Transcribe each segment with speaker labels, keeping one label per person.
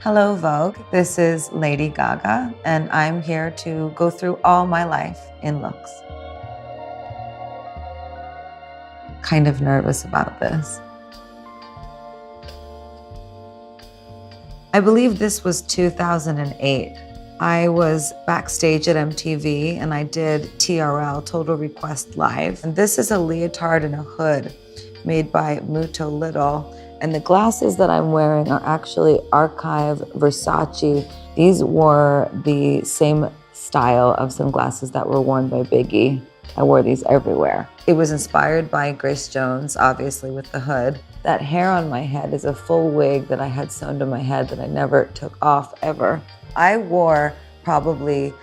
Speaker 1: Hello, Vogue. This is Lady Gaga, and I'm here to go through all my life in looks. Kind of nervous about this. I believe this was 2008. I was backstage at MTV and I did TRL, Total Request Live. And this is a leotard and a hood made by Muto Little. And the glasses that I'm wearing are actually Archive Versace. These were the same style of sunglasses that were worn by Biggie. I wore these everywhere. It was inspired by Grace Jones, obviously with the hood. That hair on my head is a full wig that I had sewn to my head that I never took off ever. I wore probably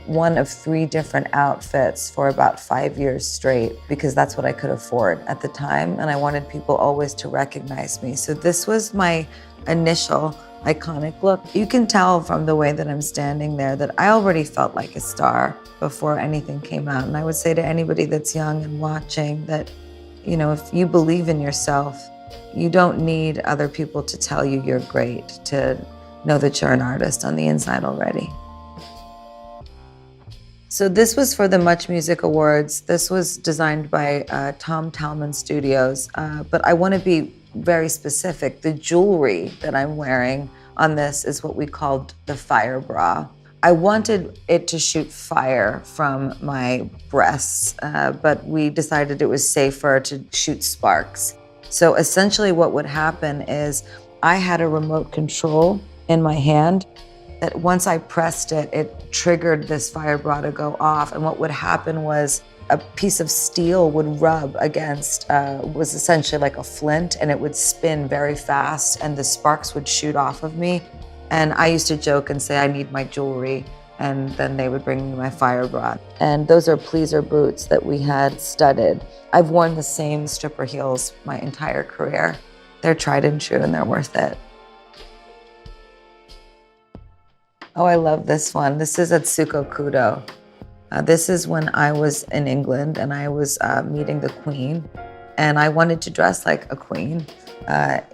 Speaker 1: one of 3 different outfits for about 5 years straight because that's what I could afford at the time, and I wanted people always to recognize me. So this was my initial iconic look. You can tell from the way that I'm standing there that I already felt like a star before anything came out. And I would say to anybody that's young and watching that, if you believe in yourself, you don't need other people to tell you you're great, to know that you're an artist on the inside already. So this was for the Much Music Awards. This was designed by Tom Talman Studios, but I want to be very specific. The jewelry that I'm wearing on this is what we called the fire bra. I wanted it to shoot fire from my breasts, but we decided it was safer to shoot sparks. So essentially what would happen is I had a remote control in my hand that once I pressed it, it triggered this fire bra to go off. And what would happen was a piece of steel would rub against, was essentially like a flint, and it would spin very fast and the sparks would shoot off of me. And I used to joke and say, I need my jewelry. And then they would bring me my fire bra. And those are pleaser boots that we had studded. I've worn the same stripper heels my entire career. They're tried and true and they're worth it. Oh, I love this one. This is at Kudo. This is when I was in England and I was meeting the Queen, and I wanted to dress like a queen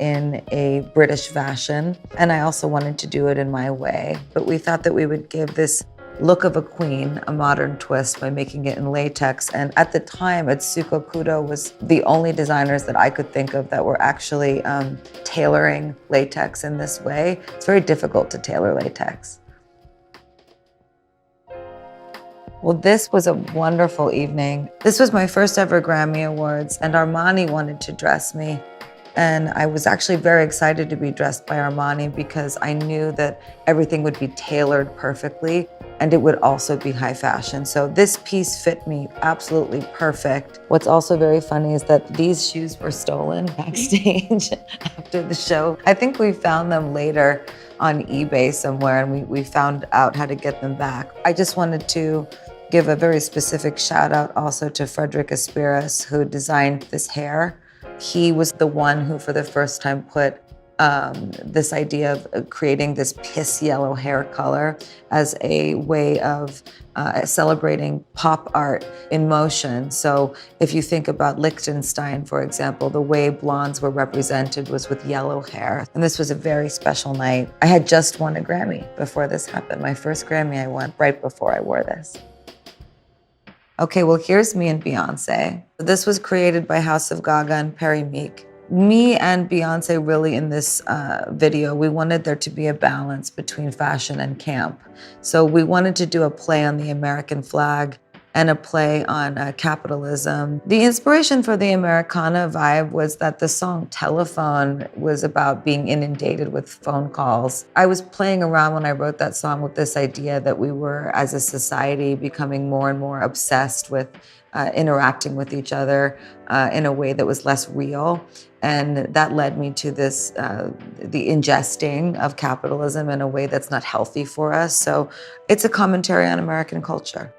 Speaker 1: in a British fashion, and I also wanted to do it in my way. But we thought that we would give this look of a queen a modern twist by making it in latex. And at the time, Atsuko Kudo was the only designers that I could think of that were actually tailoring latex in this way. It's very difficult to tailor latex. Well, this was a wonderful evening. This was my first ever Grammy Awards, and Armani wanted to dress me. And I was actually very excited to be dressed by Armani because I knew that everything would be tailored perfectly and it would also be high fashion. So this piece fit me absolutely perfect. What's also very funny is that these shoes were stolen backstage after the show. I think we found them later on eBay somewhere, and we found out how to get them back. I just wanted to give a very specific shout out also to Frederick Aspiras, who designed this hair. He was the one who for the first time put this idea of creating this piss yellow hair color as a way of celebrating pop art in motion. So if you think about Liechtenstein, for example, the way blondes were represented was with yellow hair. And this was a very special night. I had just won a Grammy before this happened. My first Grammy I won right before I wore this. Okay, well, here's me and Beyonce. This was created by House of Gaga and Perry Meek. Me and Beyonce really in this video, we wanted there to be a balance between fashion and camp. So we wanted to do a play on the American flag and a play on capitalism. The inspiration for the Americana vibe was that the song Telephone was about being inundated with phone calls. I was playing around when I wrote that song with this idea that we were, as a society, becoming more and more obsessed with interacting with each other in a way that was less real. And that led me to this, the ingesting of capitalism in a way that's not healthy for us. So it's a commentary on American culture.